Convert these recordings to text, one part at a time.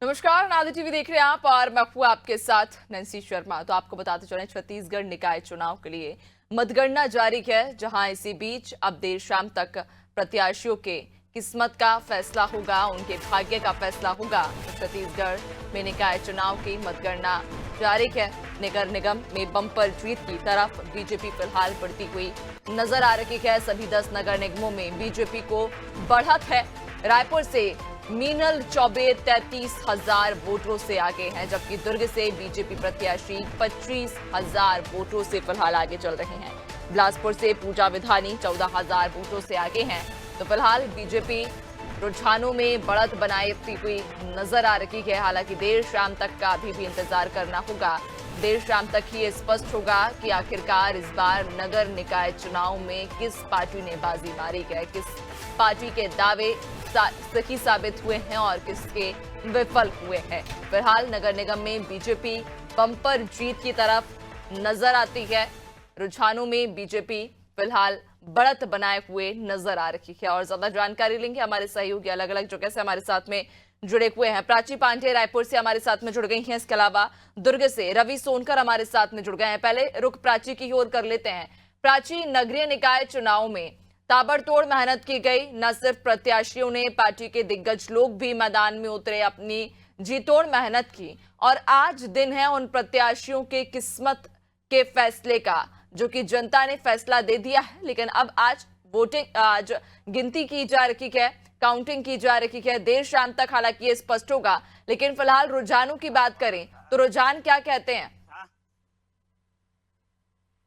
नमस्कार, नादी टीवी देख रहे हैं आप और मैं हूं आपके साथ नैन्सी शर्मा। तो आपको बताते चलें, छत्तीसगढ़ निकाय चुनाव के लिए मतगणना जारी है, जहां इसी बीच अब देर शाम तक प्रत्याशियों के किस्मत का फैसला होगा, उनके भाग्य का फैसला होगा। तो छत्तीसगढ़ में निकाय चुनाव की मतगणना जारी है। नगर निगम में बम्पर जीत की तरफ बीजेपी फिलहाल बढ़ती हुई नजर आ रही है। सभी 10 नगर निगमों में बीजेपी को बढ़त है। रायपुर से मीनल चौबे 33,000 वोटों से आगे हैं, जबकि दुर्ग से बीजेपी प्रत्याशी 25,000 वोटों से फिलहाल आगे चल रहे हैं। बिलासपुर से पूजा विधानी 14,000 वोटों से आगे हैं। तो फिलहाल बीजेपी रुझानों में बढ़त बनाती हुई नजर आ रही है। हालांकि देर शाम तक का अभी भी इंतजार करना होगा। देर शाम तक ही ये स्पष्ट होगा कि आखिरकार इस बार नगर निकाय चुनाव में किस पार्टी ने बाजी मारी है, किस पार्टी के दावे सही साबित हुए हैं और किसके विफल हुए हैं। फिलहाल नगर निगम में बीजेपी बम्पर जीत की तरफ नजर आती है। रुझानों में बीजेपी फिलहाल बढ़त बनाए हुए नजर आ रही है। और ज्यादा जानकारी लेंगे हमारे सहयोगी अलग अलग जगह से हमारे साथ में जुड़े हुए हैं। प्राची पांडे रायपुर से हमारे साथ में जुड़ गई हैं। इसके अलावा दुर्ग से रवि सोनकर हमारे साथ में जुड़ गए हैं। पहले रुख प्राची की ओर कर लेते हैं। प्राची, नगरीय निकाय चुनाव में ताबड़तोड़ मेहनत की गई। न सिर्फ प्रत्याशियों ने, पार्टी के दिग्गज लोग भी मैदान में उतरे, अपनी जीतोड़ मेहनत की। और आज दिन है उन प्रत्याशियों के किस्मत के फैसले का, जो कि जनता ने फैसला दे दिया है। लेकिन अब आज गिनती की जा रही है, काउंटिंग की जा रही है। देर शाम तक हालांकि ये स्पष्ट होगा। लेकिन फिलहाल रुझानों की बात करें तो रुझान क्या कहते हैं?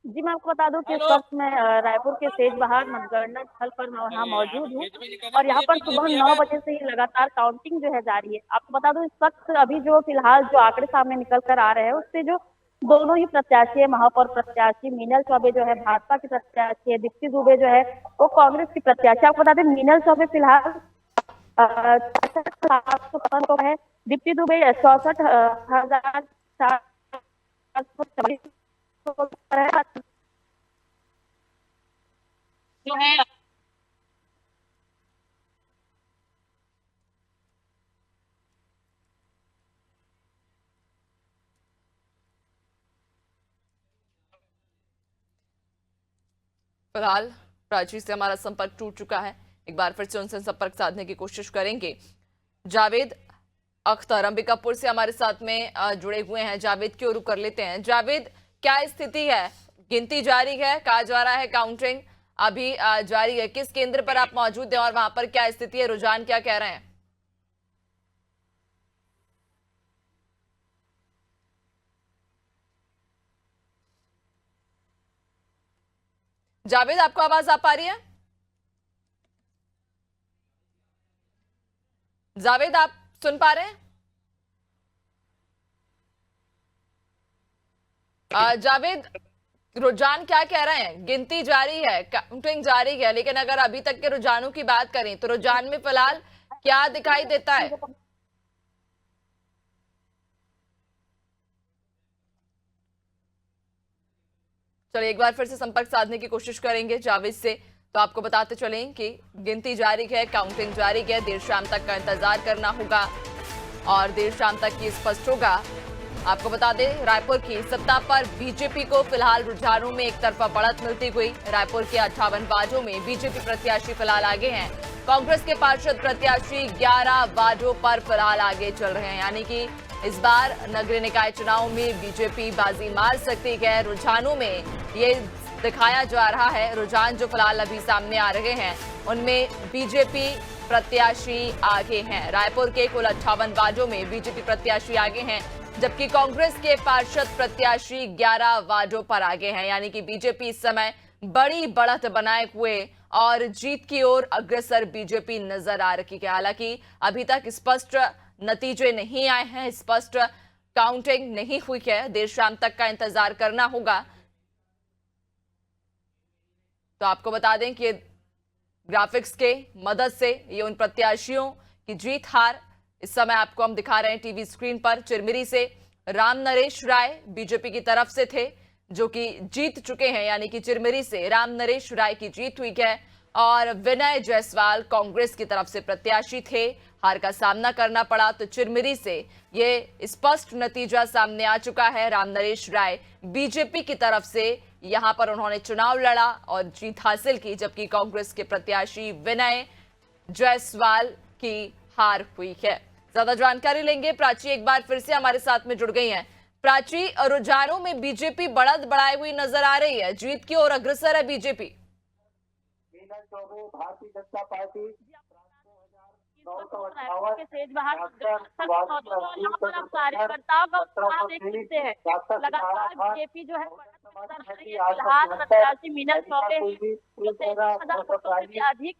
जी, मैं आपको बता दूं कि इस वक्त मैं रायपुर के सेजबहार मतगणना स्थल पर मैं वहाँ मौजूद हूँ और यहाँ पर सुबह 9 बजे से ही लगातार काउंटिंग जो है जारी है। आपको बता दूं, इस वक्त अभी जो फिलहाल जो आंकड़े सामने निकल कर आ रहे हैं, उससे जो दोनों ही प्रत्याशी है, महापौर प्रत्याशी मीनल चौबे जो है भाजपा की प्रत्याशी है, दीप्ति दुबे जो है वो कांग्रेस की प्रत्याशी। आपको बता दें, मीनल चौबे फिलहाल 67,755 को है, दीप्ति दुबे 64,440 जो है। फिलहाल प्राची से हमारा संपर्क टूट चुका है। एक बार फिर से उनसे संपर्क साधने की कोशिश करेंगे। जावेद अख्तर अंबिकापुर से हमारे साथ में जुड़े हुए हैं। जावेद की ओर कर लेते हैं। जावेद, क्या स्थिति है? गिनती जारी है, कहा जा रहा है काउंटिंग अभी जारी है। किस केंद्र पर आप मौजूद हैं और वहां पर क्या स्थिति है? रुझान क्या कह रहे हैं? जावेद, आपको आवाज आ पा रही है? जावेद, आप सुन पा रहे हैं? जावेद, रुझान क्या कह रहे हैं? गिनती जारी है, काउंटिंग जारी है, लेकिन अगर अभी तक के रुझानों की बात करें तो रुझान में फिलहाल क्या दिखाई देता है? चलिए एक बार फिर से संपर्क साधने की कोशिश करेंगे जावेद से। तो आपको बताते चलें कि गिनती जारी है, काउंटिंग जारी है। देर शाम तक का इंतजार करना होगा और देर शाम तक ये स्पष्ट होगा। आपको बता दें, रायपुर की सत्ता पर बीजेपी को फिलहाल रुझानों में एक तरफा बढ़त मिलती हुई। रायपुर के 58 वार्डों में बीजेपी प्रत्याशी फिलहाल आगे हैं। कांग्रेस के पार्षद प्रत्याशी 11 वार्डों पर फिलहाल आगे चल रहे हैं। यानी कि इस बार नगरीय निकाय चुनाव में बीजेपी बाजी मार सकती है। रुझानों में ये दिखाया जा रहा है। रुझान जो फिलहाल अभी सामने आ रहे हैं उनमें बीजेपी प्रत्याशी आगे हैं। रायपुर के कुल 58 वार्डों में बीजेपी प्रत्याशी आगे हैं, जबकि कांग्रेस के पार्षद प्रत्याशी 11 वार्डों पर आगे हैं। यानी कि बीजेपी इस समय बड़ी बढ़त बनाए हुए और जीत की ओर अग्रसर बीजेपी नजर आ रही है। हालांकि अभी तक स्पष्ट नतीजे नहीं आए हैं, स्पष्ट काउंटिंग नहीं हुई है। देर शाम तक का इंतजार करना होगा। तो आपको बता दें कि ग्राफिक्स के मदद से ये उन प्रत्याशियों की जीत हार इस समय आपको हम दिखा रहे हैं टीवी स्क्रीन पर। चिरमिरी से राम नरेश राय बीजेपी की तरफ से थे, जो कि जीत चुके हैं। यानी कि चिरमिरी से राम नरेश राय की जीत हुई है और विनय जायसवाल कांग्रेस की तरफ से प्रत्याशी थे। हार का सामना करना पड़ा। तो चिरमिरी से ये स्पष्ट नतीजा सामने आ चुका है। रामनरेश राय बीजेपी की तरफ से यहां पर उन्होंने चुनाव लड़ा और जीत हासिल की, जबकि कांग्रेस के प्रत्याशी विनय जायसवाल की हार हुई है। ज्यादा जानकारी लेंगे, प्राची एक बार फिर से हमारे साथ में जुड़ गई हैं। प्राची, रुझानों में बीजेपी बढ़त बढ़ाई हुई नजर आ रही है, जीत की ओर अग्रसर है बीजेपी। भारतीय जनता पार्टी रायपुर के सेज बहार यहाँ पर आप कार्यकर्ताओं का उत्साह देख सकते हैं। लगातार बीजेपी जो है फिलहाल प्रत्याशी मीनल चौबे अधिक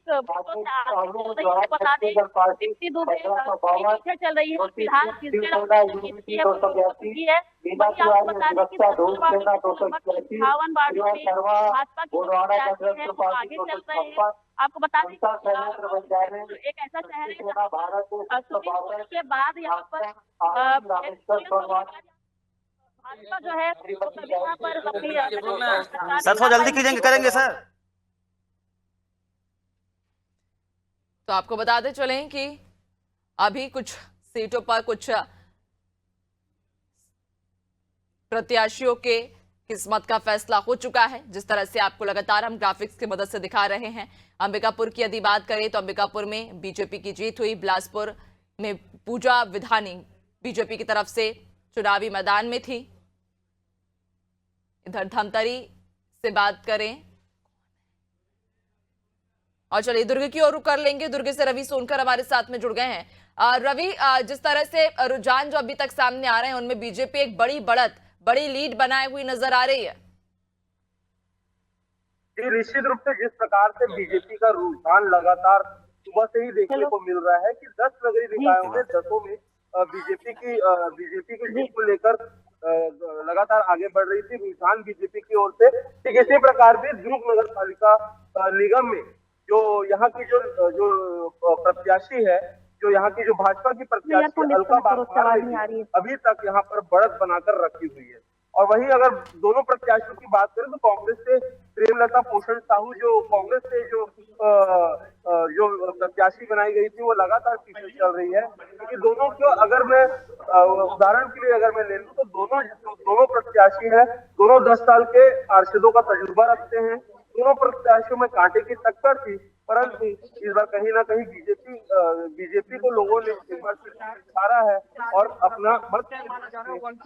बता दें दीप्ति दुबे पीछे चल रही है। फिलहाल है वही आपको बता दें कि 58 वार्डों में भाजपा की प्रत्याशी है वो आगे चल रहे हैं। आपको बता दें एक ऐसा शहर है सुप्रीम के बाद यहाँ पर भाजपा जो है यहाँ पर सर थोड़ा जल्दी कीजिए, करेंगे सर। तो आपको बताते चलें कि अभी कुछ सीटों पर कुछ प्रत्याशियों के किस्मत का फैसला हो चुका है। जिस तरह से आपको लगातार हम ग्राफिक्स की मदद से दिखा रहे हैं। अंबिकापुर की यदि बात करें तो अंबिकापुर में बीजेपी की जीत हुई। बिलासपुर में पूजा विधानी बीजेपी की तरफ से चुनावी मैदान में थी। इधर धमतरी से बात करें और चलिए दुर्ग की ओर रुख कर लेंगे। दुर्ग से रवि सोनकर हमारे साथ में जुड़ गए हैं। रवि, जिस तरह से रुझान जो अभी तक सामने आ रहे हैं उनमें बीजेपी एक बड़ी लीड बनाए हुई नजर आ रही है। निश्चित रूप से जिस प्रकार से बीजेपी का रुझान लगातार सुबह से ही देखने को मिल रहा है कि 10 नगरीय निकायों में 10 में बीजेपी की जीत को लेकर लगातार आगे बढ़ रही थी। रुझान बीजेपी की ओर से ठीक इसी प्रकार भी दुर्ग नगर पालिका निगम में जो यहाँ की जो प्रत्याशी है, जो यहाँ की जो भाजपा की प्रत्याशी अलका बागवानी अभी तक यहाँ पर बढ़त बनाकर रखी हुई है। और वहीं अगर दोनों प्रत्याशियों की बात करें तो कांग्रेस से प्रेमलता पोषण साहू जो कांग्रेस से जो प्रत्याशी बनाई गई थी वो लगातार पीछे चल रही है। क्योंकि दोनों को अगर मैं उदाहरण के लिए अगर मैं ले लूं तो दोनों प्रत्याशी हैं, दोनों 10 साल के पार्षदों का तजुर्बा रखते हैं। दोनों प्रत्याशियों में कांटे की टक्कर थी, परंतु इस बार कहीं ना कहीं बीजेपी को लोगों ने हारा है और अपना मत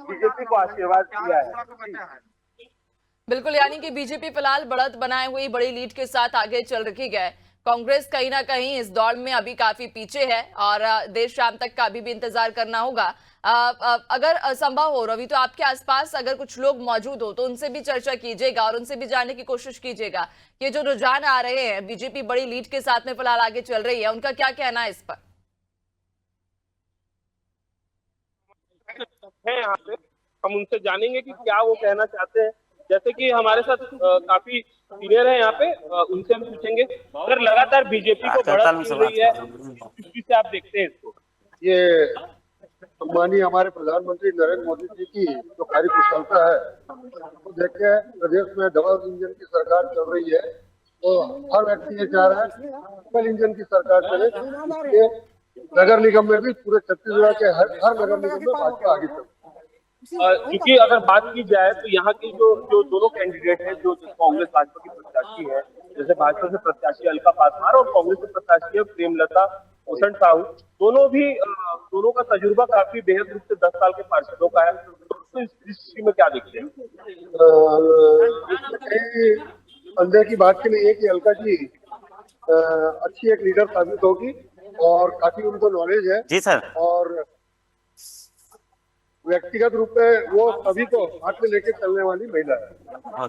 बीजेपी को आशीर्वाद दिया है। बिल्कुल, यानी कि बीजेपी फिलहाल बढ़त बनाए हुई बड़ी लीड के साथ आगे चल रखी है। कांग्रेस कहीं ना कहीं इस दौड़ में अभी काफी पीछे है और देर शाम तक का अभी भी इंतजार करना होगा। अगर संभव हो रवि तो आपके आसपास अगर कुछ लोग मौजूद हो तो उनसे भी चर्चा कीजिएगा और उनसे भी जानने की कोशिश कीजिएगा कि जो रुझान आ रहे हैं, बीजेपी बड़ी लीड के साथ में फिलहाल आगे चल रही है, उनका क्या कहना है इस पर। यहाँ पे हम उनसे जानेंगे कि क्या वो कहना चाहते हैं। जैसे कि हमारे साथ काफी सीनियर है यहाँ पे, उनसे हम पूछेंगे अगर लगातार बीजेपी को बढ़त मिल रही है किस से आप देखते हैं इसको। ये माननीय हमारे प्रधानमंत्री नरेंद्र मोदी जी की जो कार्य कुशलता है तो देख के प्रदेश में डबल इंजन की सरकार चल रही है। तो हर व्यक्ति ये चाह रहा है डबल इंजन की सरकार चले। नगर निगम में भी पूरे छत्तीसगढ़ के हर नगर निगम में भाजपा आगे चल। क्योंकि अगर बात की जाए तो यहाँ की जो दोनों कैंडिडेट हैं, जो कांग्रेस भाजपा की प्रत्याशी है, जैसे भाजपा से प्रत्याशी अलका बागवानी और कांग्रेस से प्रत्याशी है प्रेमलता पोषण साहू, दोनों का तजुर्बा काफी बेहद रूप से 10 साल के पार्षदों का है। तो इस दृष्टि में क्या देखते हैं। अंदर की बात के लिए कि अलका जी अच्छी एक लीडर साबित होगी और काफी उनको नॉलेज है जी सर। और व्यक्तिगत रूप में वो सभी को हाथ में लेके चलने वाली महिला है।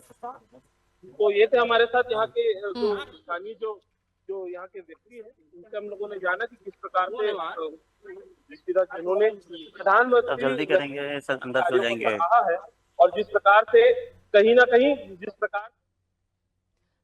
तो ये थे हमारे साथ यहाँ के जो स्थानीय जो यहाँ के व्यक्ति हैं, उनसे हम लोगों ने जाना कि किस प्रकार से जिन्होंने प्रधानमंत्री जल्दी करेंगे सर, अंदर चल जाएंगे है और जिस प्रकार से कहीं ना कहीं जिस प्रकार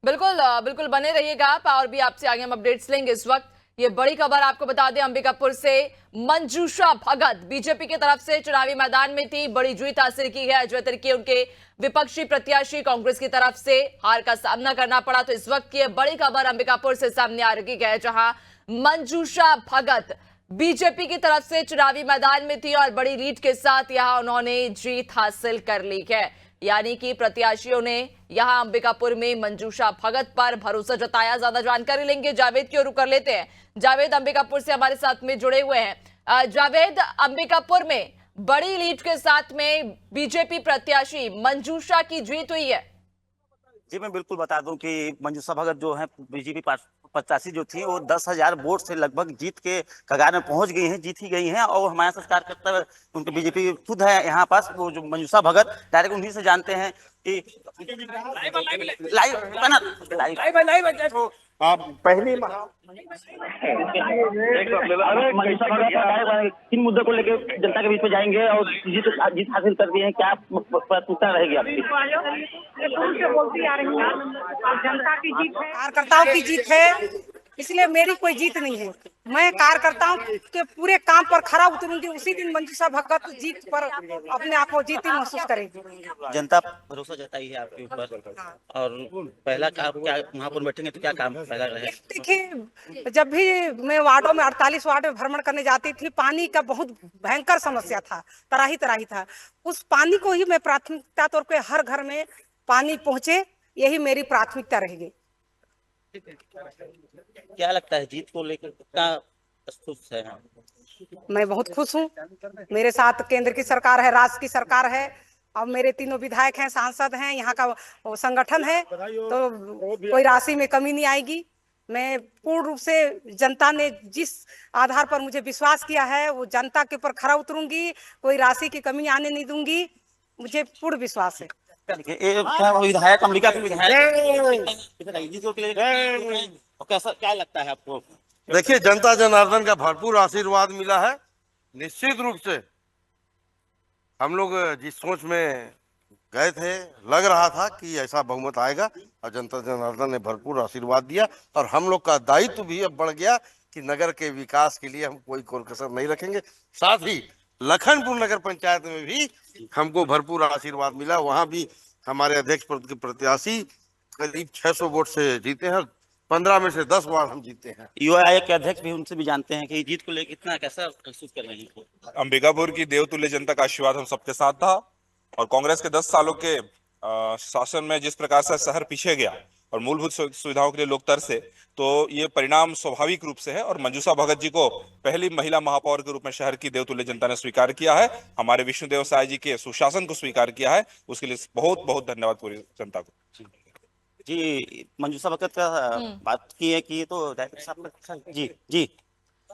बिल्कुल बने रहिएगा आप और भी आपसे आगे हम अपडेट्स लेंगे। इस वक्त ये बड़ी खबर आपको बता दें, अंबिकापुर से मंजूषा भगत बीजेपी की तरफ से चुनावी मैदान में थी, बड़ी जीत हासिल की है। अजय तिर्की उनके विपक्षी प्रत्याशी कांग्रेस की तरफ से हार का सामना करना पड़ा। तो इस वक्त की बड़ी खबर अंबिकापुर से सामने आ रही है, जहां मंजूषा भगत बीजेपी की तरफ से चुनावी मैदान में थी और बड़ी लीड के साथ यहां उन्होंने जीत हासिल कर ली है। यानी कि प्रत्याशियों ने यहां अंबिकापुर में मंजूषा भगत पर भरोसा जताया। ज्यादा जानकारी लेंगे, जावेद की ओर कर लेते हैं। जावेद अंबिकापुर से हमारे साथ में जुड़े हुए हैं। जावेद, अंबिकापुर में बड़ी लीड के साथ में बीजेपी प्रत्याशी मंजूषा की जीत हुई है। जी मैं बिल्कुल बता दूं कि मंजूषा भगत जो है बीजेपी प्रत्याशी जो थी वो 10,000 वोट से लगभग जीत के कगार में पहुंच गई हैं, जीत ही गई हैं। और हमारे साथ कार्यकर्ता उनके बीजेपी खुद है यहाँ पास, वो जो मंजूषा भगत, डायरेक्ट उन्हीं से जानते हैं कि लाइव आप पहली मंजूषा भगत किन मुद्दों को लेकर जनता के बीच में जाएंगे और जीत हासिल कर दी है, क्या प्राथमिकता रहेगी आपकी? बोलती आ रही है जनता की जीत है, कार्यकर्ताओं की जीत है, इसलिए मेरी कोई जीत नहीं है। मैं कार्यकर्ताओं के पूरे काम पर खरा उतरूंगी, उसी दिन मंजूषा भगत जीत पर अपने आप को जीती महसूस करेगी। जनता भरोसा जताई है आपके ऊपर, और पहला काम क्या वहाँ पर बैठेंगे तो क्या काम पहला रहेगा? देखिए, जब भी मैं वार्डों में 48 वार्ड में भ्रमण करने जाती थी, पानी का बहुत भयंकर समस्या था, तराही तराही था। उस पानी को ही मैं प्राथमिकता तौर पे हर घर में पानी पहुंचे, यही मेरी प्राथमिकता रहेगी। क्या लगता है जीत को लेकर कितना खुश है? मैं बहुत खुश हूँ। मेरे साथ केंद्र की सरकार है, राज्य की सरकार है, और मेरे तीनों विधायक हैं, सांसद हैं, यहाँ का संगठन है, तो कोई राशि में कमी नहीं आएगी। मैं पूर्ण रूप से जनता ने जिस आधार पर मुझे विश्वास किया है वो जनता के ऊपर खरा उतरूंगी, कोई राशि की कमी आने नहीं दूंगी, मुझे पूर्ण विश्वास है। विधायक अमेरिका के विधायक कैसा क्या लगता है आपको? देखिए, जनता जनार्दन का भरपूर आशीर्वाद मिला है। निश्चित रूप से हम लोग जिस सोच में गए थे, लग रहा था कि ऐसा बहुमत आएगा, और जनता जनार्दन ने भरपूर आशीर्वाद दिया। और हम लोग का दायित्व भी अब बढ़ गया कि नगर के विकास के लिए हम कोई कसर नहीं रखेंगे। साथ ही लखनपुर नगर पंचायत में भी हमको भरपूर आशीर्वाद मिला। वहां भी हमारे अध्यक्ष पद के प्रत्याशी करीब 600 वोट से जीते हैं, 15 में से 10 वार्ड हम जीते हैं। युवा आयोग के अध्यक्ष भी उनसे भी जानते हैं कि जीत को लेकर कितना कैसा महसूस कर रहे हैं। अंबिकापुर की देवतुल्य जनता का आशीर्वाद हम सबके साथ था, और कांग्रेस के 10 सालों के शासन में जिस प्रकार से शहर पीछे गया और मूलभूत सुविधाओं के लिए लोग तरसे, तो ये परिणाम स्वाभाविक रूप से है। और मंजूषा भगत जी को पहली महिला महापौर के रूप में शहर की देवतुल्य जनता ने स्वीकार किया है। हमारे विष्णुदेव साय जी के सुशासन को स्वीकार किया है, उसके लिए बहुत बहुत धन्यवाद पूरी जनता को। जी मंजूषा भगत का बात की है कि तो जी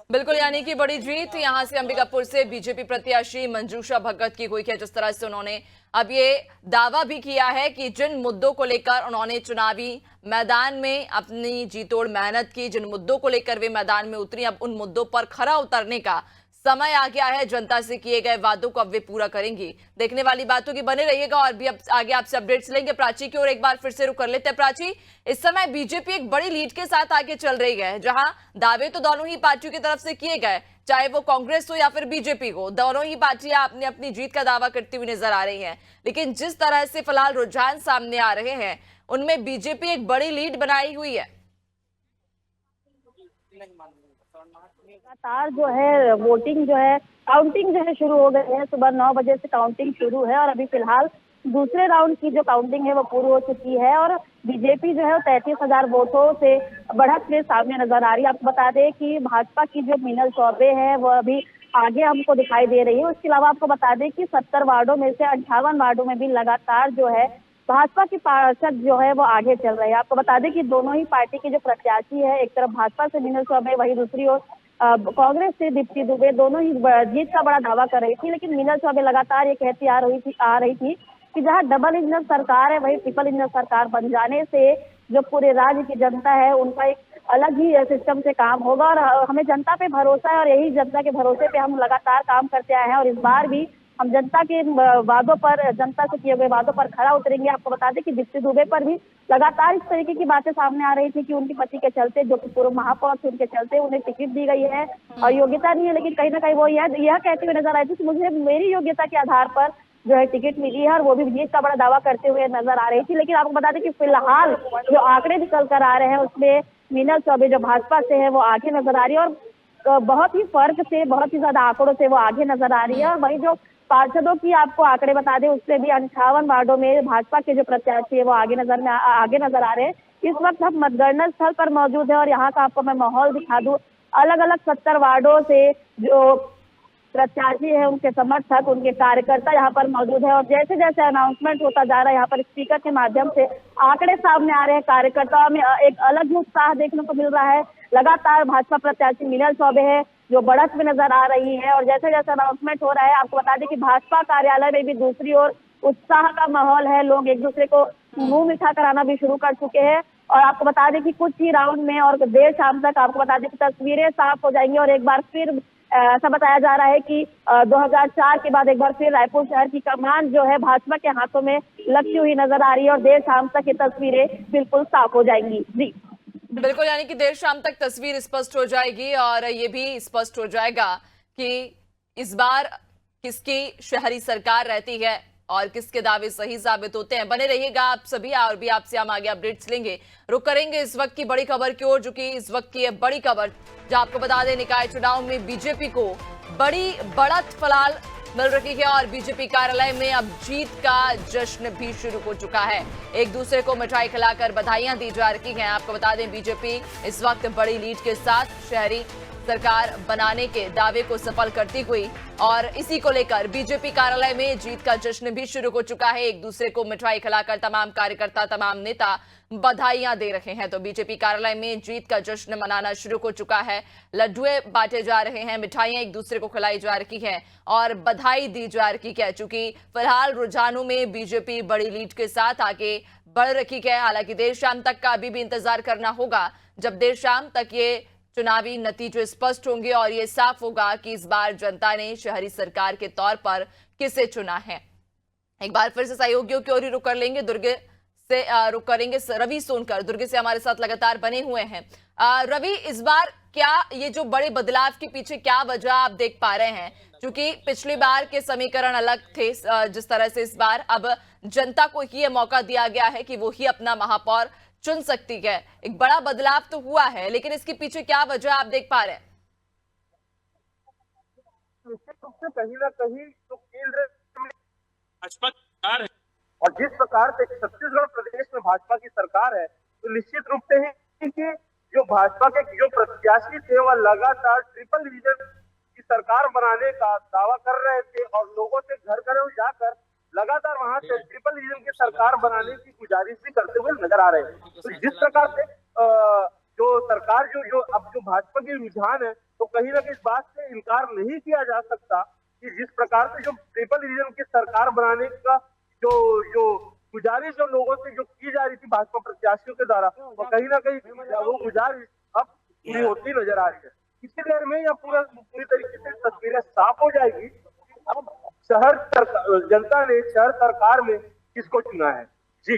बिल्कुल, यानी कि बड़ी जीत यहां से अंबिकापुर से बीजेपी प्रत्याशी मंजूषा भगत की हुई है। जिस तरह से उन्होंने अब ये दावा भी किया है कि जिन मुद्दों को लेकर उन्होंने चुनावी मैदान में अपनी जीतोड़ मेहनत की, जिन मुद्दों को लेकर वे मैदान में उतरी, अब उन मुद्दों पर खरा उतरने का समय आ गया है। जनता से किए गए वादों को अब वे पूरा करेंगी। देखने वाली बातों की बने रहिएगा, और भी अब आगे आपसे अपडेट्स लेंगे। प्राची की ओर एक बार फिर से रुक कर लेते हैं। प्राची, इस समय बीजेपी एक बड़ी लीड के साथ आगे चल रही है, जहां दावे तो दोनों ही पार्टियों की तरफ से किए गए, चाहे वो कांग्रेस हो या फिर बीजेपी हो, दोनों ही पार्टियां अपनी अपनी जीत का दावा करती हुई नजर आ रही हैं। लेकिन जिस तरह से फिलहाल रुझान सामने आ रहे हैं, उनमें बीजेपी एक बड़ी लीड बनाई हुई है। लगातार जो है वोटिंग जो है, काउंटिंग जो है शुरू हो गई है। सुबह 9 बजे से काउंटिंग शुरू है, और अभी फिलहाल दूसरे राउंड की जो काउंटिंग है वो पूरी हो चुकी है, और बीजेपी जो है 33,000 वोटों से बढ़त के सामने नजर आ रही है। आपको बता दें कि भाजपा की जो मीनल चौबे है वो अभी आगे हमको दिखाई दे रही है। उसके अलावा आपको बता दें कि 70 वार्डों में से 58 वार्डों में भी लगातार जो है भाजपा के पार्षद जो है वो आगे चल रहे हैं। आपको बता दें कि दोनों ही पार्टी के जो प्रत्याशी है, एक तरफ भाजपा से मीनल चौबे, वही दूसरी ओर कांग्रेस से दीप्ति दुबे, दोनों ही जीत का बड़ा दावा कर रही थी। लेकिन मीनल चौबे लगातार ये कहती आ रही थी कि जहां डबल इंजन सरकार है, वही ट्रिपल इंजन सरकार बन जाने से जो पूरे राज्य की जनता है उनका एक अलग ही सिस्टम से काम होगा, और हमें जनता पे भरोसा है, और यही जनता के भरोसे पे हम लगातार काम करते आए हैं। और इस बार भी हम जनता के वादों पर, जनता से किए गए वादों पर खरा उतरेंगे। आपको बता दें कि दीप्ति दुबे पर भी लगातार इस तरीके की बातें सामने आ रही थी कि उनके पति के चलते, जो कि पूर्व महापौर थे, उनके चलते उन्हें टिकट दी गई है और योग्यता नहीं है, लेकिन कहीं ना कहीं वो यह कहते हुए नजर आई थी कि मुझे मेरी योग्यता के आधार पर जो है टिकट मिली है, और वो भी जीत का बड़ा दावा करते हुए नजर आ रही थी। लेकिन आपको बता दें कि फिलहाल जो आंकड़े निकल कर आ रहे हैं उसमें मीनल चौबे जो भाजपा से है वो आगे नजर आ रही है, और बहुत ही फर्क से, बहुत ही ज्यादा आंकड़ों से वो आगे नजर आ रही है। और वही जो पार्षदों की आपको आंकड़े बता दें, उससे भी 58 वार्डों में भाजपा के जो प्रत्याशी है वो आगे नजर आ रहे हैं। इस वक्त हम मतगणना स्थल पर मौजूद है और यहाँ का आपको मैं माहौल दिखा दूं। अलग अलग 70 वार्डों से जो प्रत्याशी है, उनके समर्थक, उनके कार्यकर्ता यहाँ पर मौजूद है। और जैसे जैसे अनाउंसमेंट होता जा रहा है, यहाँ पर स्पीकर के माध्यम से आंकड़े सामने आ रहे हैं। कार्यकर्ताओं में एक अलग ही उत्साह देखने को मिल रहा है। लगातार भाजपा प्रत्याशी मीनल चौबे है जो बढ़त में नजर आ रही है। और जैसे जैसे अनाउंसमेंट हो रहा है, आपको बता दें कि भाजपा कार्यालय में भी दूसरी ओर उत्साह का माहौल है। लोग एक दूसरे को मुंह मीठा कराना भी शुरू कर चुके हैं। और आपको बता दें कि कुछ ही राउंड में और देर शाम तक आपको बता दें कि तस्वीरें साफ हो जाएंगी। और एक बार फिर ऐसा बताया जा रहा है कि 2004 के बाद एक बार फिर रायपुर शहर की कमान जो है भाजपा के हाथों में लगती हुई नजर आ रही है। और देर शाम तक ये तस्वीरें बिल्कुल साफ हो जाएंगी। जी बिल्कुल, यानी कि देर शाम तक तस्वीर स्पष्ट हो जाएगी और ये भी स्पष्ट हो जाएगा कि इस बार किसकी शहरी सरकार रहती है और किसके दावे सही साबित होते हैं। बने रहिएगा आप सभी, और भी आपसे हम आगे अपडेट्स लेंगे। रुक करेंगे इस वक्त की बड़ी खबर की ओर, जो कि इस वक्त की है बड़ी खबर, जहां आपको बता दें निकाय चुनाव में बीजेपी को बड़ी बढ़त फिलहाल मिल रही है और बीजेपी कार्यालय में अब जीत का जश्न भी शुरू हो चुका है। एक दूसरे को मिठाई खिलाकर बधाइयां दी जा रही हैं। आपको बता दें बीजेपी इस वक्त बड़ी लीड के साथ शहरी सरकार बनाने के दावे को सफल करती हुई, और इसी को लेकर बीजेपी कार्यालय में जीत का जश्न भी शुरू हो चुका है। एक दूसरे को मिठाई खिलाकर तमाम कार्यकर्ता, तमाम नेता बधाइयां दे रहे हैं। तो बीजेपी कार्यालय में जीत का जश्न मनाना शुरू हो चुका है। लड्डुए बांटे जा रहे हैं, मिठाइयां एक दूसरे को खिलाई जा रही हैं और बधाई दी जा रही है। चूंकि फिलहाल रुझानों में बीजेपी बड़ी लीड के साथ आगे बढ़ रही है। हालांकि देर शाम तक का अभी भी इंतजार करना होगा, जब देर शाम तक ये चुनावी नतीजे स्पष्ट होंगे और ये साफ होगा कि इस बार जनता ने शहरी सरकार के तौर पर किसे चुना है। एक बार फिर से सहयोगियों की ओर ही रुक कर लेंगे, दुर्ग से रुक करेंगे। रवि सोनकर दुर्ग से हमारे साथ लगातार बने हुए हैं। रवि, इस बार क्या ये जो बड़े बदलाव के पीछे क्या वजह आप देख पा रहे हैं? क्योंकि पिछली बार के समीकरण अलग थे, जिस तरह से इस बार अब जनता को ही ये मौका दिया गया है कि वो ही अपना महापौर चुन सकती है। एक बड़ा बदलाव तो हुआ है, लेकिन इसके पीछे क्या वजह आप देख पा रहे हैं? कहीं ना कहीं तो केंद्र भाजपा सरकार है और जिस प्रकार से छत्तीसगढ़ प्रदेश में भाजपा की सरकार है, तो निश्चित रूप से ही कि जो भाजपा के जो प्रत्याशी थे वह लगातार ट्रिपल डिवीजन की सरकार बनाने का दावा कर रहे थे और लोगों से घर घर जाकर लगातार वहां से ट्रिपल डिवीजन की सरकार बनाने की गुजारिश भी करते हुए नजर आ रहे हैं। तो जिस प्रकार से जो सरकार जो अब जो भाजपा के रुझान है, तो कहीं ना कहीं इस बात से इनकार नहीं किया जा सकता कि जिस प्रकार से जो ट्रिपल डिवीजन की सरकार बनाने का जो गुजारिश जो लोगों से जो की जा रही थी भाजपा प्रत्याशियों के द्वारा, वो कहीं ना कहीं वो गुजारिश अब पूरी होती नजर आ रही है। इसी देर में यह पूरी तरीके से तस्वीरें साफ हो जाएगी। अब जनता ने शहर सरकार में किसको चुना है। जी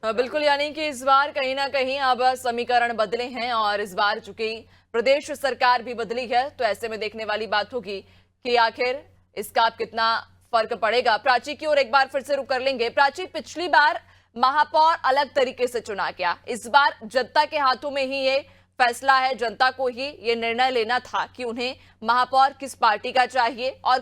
बिल्कुल, यानी कि इस बार कहीं ना कहीं अब समीकरण बदले हैं और इस बार चूंकि प्रदेश सरकार भी बदली है, तो ऐसे में देखने वाली बात होगी कि आखिर इसका अब कितना फर्क पड़ेगा। प्राची की ओर एक बार फिर से रुक कर लेंगे। प्राची, पिछली बार महापौर अलग तरीके से चुना गया, इस बार जनता के हाथों में ही ये फैसला है। जनता को ही ये निर्णय लेना था कि उन्हें महापौर किस पार्टी का चाहिए और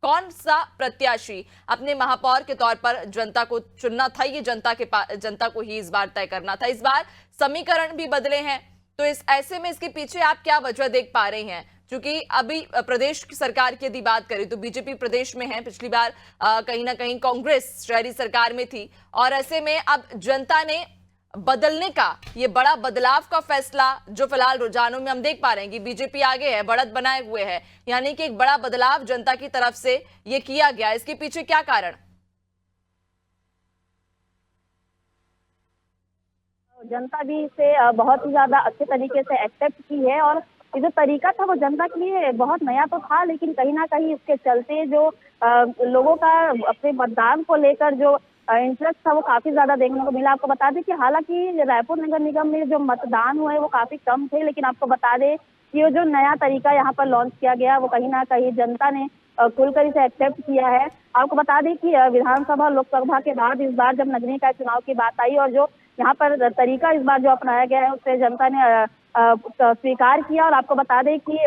कौन सा प्रत्याशी अपने महापौर के तौर पर जनता को चुनना था। ये जनता को ही इस बार तय करना था। इस बार समीकरण भी बदले हैं, तो इस ऐसे में इसके पीछे आप क्या वजह देख पा रहे हैं? क्योंकि अभी प्रदेश की सरकार की यदि बात करें तो बीजेपी प्रदेश में है, पिछली बार कहीं ना कहीं कांग्रेस शहरी सरकार में थी, और ऐसे में अब जनता ने बदलने का ये बड़ा बदलाव का फैसला जो फिलहाल रुझानों में हम देख पा रहे हैं कि बीजेपी आगे है, बढ़त बनाए हुए है, यानी कि एक बड़ा बदलाव जनता की तरफ से ये किया गया। इसके पीछे क्या कारण? जनता भी इसे बहुत ही ज्यादा अच्छे तरीके से एक्सेप्ट की है और ये जो तरीका था वो जनता के लिए बहुत नया तो था, लेकिन कहीं ना कहीं इसके चलते जो लोगों का अपने मतदान को लेकर जो इंटरेस्ट था वो काफी ज्यादा देखने को मिला। आपको बता दें कि हालांकि रायपुर नगर निगम में जो मतदान हुए वो काफी कम थे, लेकिन आपको बता दें कि ये जो नया तरीका यहाँ पर लॉन्च किया गया वो कहीं ना कहीं जनता ने खुलकर इसे एक्सेप्ट किया है। आपको बता दें कि विधानसभा लोकसभा के बाद इस बार जब नगरीय निकाय चुनाव की बात आई और जो यहाँ पर तरीका इस बार जो अपनाया गया है उससे जनता ने स्वीकार किया। और आपको बता दें कि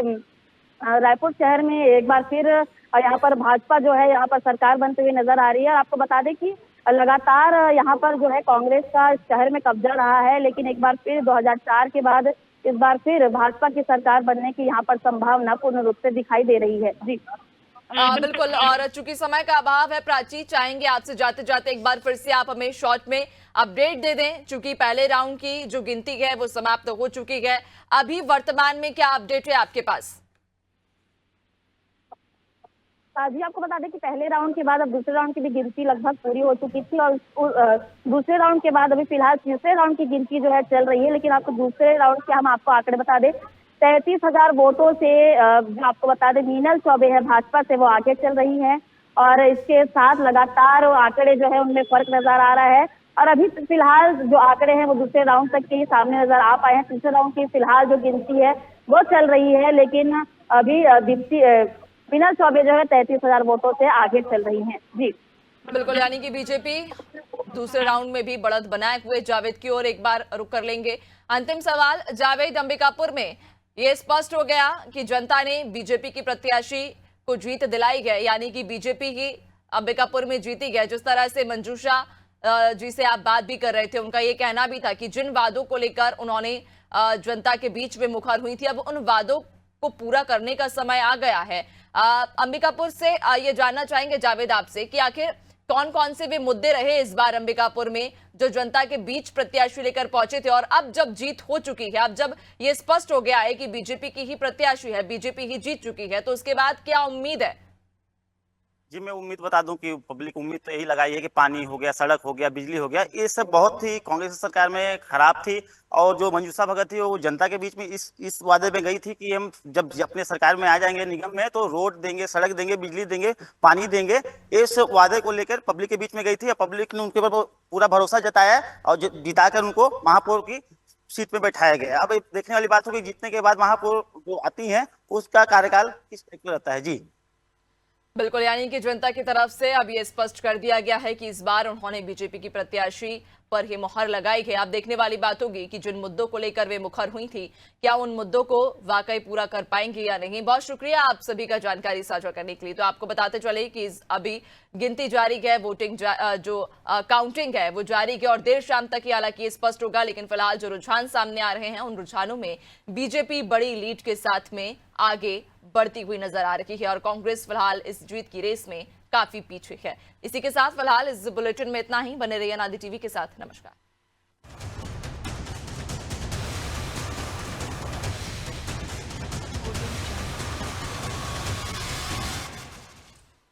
रायपुर शहर में एक बार फिर यहाँ पर भाजपा जो है यहाँ पर सरकार बनते हुए नजर आ रही है। और आपको बता दें कि लगातार यहाँ पर जो है कांग्रेस का शहर में कब्जा रहा है, लेकिन एक बार फिर 2004 के बाद इस बार फिर भाजपा की सरकार बनने की यहाँ पर संभावना पूर्ण रूप से दिखाई दे रही है। जी बिल्कुल, और चूंकि समय का अभाव है प्राची, चाहेंगे आपसे जाते जाते एक बार फिर से आप हमें शॉर्ट में अपडेट दे दें, चूंकि पहले राउंड की जो गिनती है वो समाप्त हो चुकी है। अभी वर्तमान में क्या अपडेट है आपके पास? जी आपको बता दें कि पहले राउंड के बाद अब दूसरे राउंड की भी गिनती लगभग पूरी हो चुकी थी और दूसरे राउंड के बाद अभी फिलहाल तीसरे राउंड की गिनती जो है चल रही है। लेकिन आपको दूसरे राउंड के हम आपको आंकड़े बता दें, 33,000 वोटों से जो आपको बता दें मीनल चौबे है भाजपा से, वो आगे चल रही है। और इसके साथ लगातार आंकड़े जो है उनमें फर्क नजर आ रहा है। और अभी फिलहाल जो आंकड़े हैं वो दूसरे राउंड तक के ही सामने नजर आ पाए हैं। तीसरे राउंड की फिलहाल जो गिनती है वो चल रही है, लेकिन अभी मीनल चौबे जो है 33,000 वोटों से आगे चल रही हैं। जी बिल्कुल, यानी कि बीजेपी दूसरे राउंड में भी बढ़त बनाए हुए। जावेद की ओर एक बार रुक कर लेंगे। अंतिम सवाल जावेद, अंबिकापुर में ये स्पष्ट हो गया कि जनता ने बीजेपी की प्रत्याशी को जीत दिलाई है, यानी कि बीजेपी ही अंबिकापुर में जीती है। जिस तरह से मंजूषा जी से आप बात भी कर रहे थे, उनका ये कहना भी था कि जिन वादों को लेकर उन्होंने जनता के बीच में मुखर हुई थी, अब उन वादों को पूरा करने का समय आ गया है। अंबिकापुर से ये जानना चाहेंगे जावेद आपसे कि आखिर कौन कौन से भी मुद्दे रहे इस बार अंबिकापुर में जो जनता के बीच प्रत्याशी लेकर पहुंचे थे, और अब जब जीत हो चुकी है, अब जब ये स्पष्ट हो गया है कि बीजेपी की ही प्रत्याशी है, बीजेपी ही जीत चुकी है, तो उसके बाद क्या उम्मीद है? जी मैं उम्मीद बता दूं कि पब्लिक उम्मीद तो यही लगाई है कि पानी हो गया, सड़क हो गया, बिजली हो गया, ये सब बहुत ही कांग्रेस सरकार में खराब थी। और जो मंजूषा भगत थी वो जनता के बीच में इस वादे में गई थी कि हम जब अपने सरकार में आ जाएंगे निगम में तो रोड देंगे, सड़क देंगे, बिजली देंगे, पानी देंगे। इस वादे को लेकर पब्लिक के बीच में गई थी और पब्लिक ने उनके ऊपर पूरा भरोसा जताया और जिताकर उनको महापौर की सीट पे बैठाया गया। अब देखने वाली बात होगी जीतने के बाद महापौर जो आती है उसका कार्यकाल किस तरह का रहता है। जी बिल्कुल, यानी कि जनता की तरफ से अब ये स्पष्ट कर दिया गया है कि इस बार उन्होंने बीजेपी की प्रत्याशी पर ही मुहर लगाई है। अब देखने वाली बात होगी कि जिन मुद्दों को लेकर वे मुखर हुई थी, क्या उन मुद्दों को वाकई पूरा कर पाएंगे या नहीं। बहुत शुक्रिया आप सभी का जानकारी साझा करने के लिए। तो आपको बताते चले कि अभी गिनती जारी है, वोटिंग जो काउंटिंग है वो जारी है और देर शाम तक ही हालांकि स्पष्ट होगा। लेकिन फिलहाल जो रुझान सामने आ रहे हैं उन रुझानों में बीजेपी बड़ी लीड के साथ में आगे बढ़ती हुई नजर आ रही है और कांग्रेस फिलहाल इस जीत की रेस में काफी पीछे है। इसी के साथ फिलहाल इस बुलेटिन में इतना ही। बने रहिए अनादि टीवी के साथ। नमस्कार।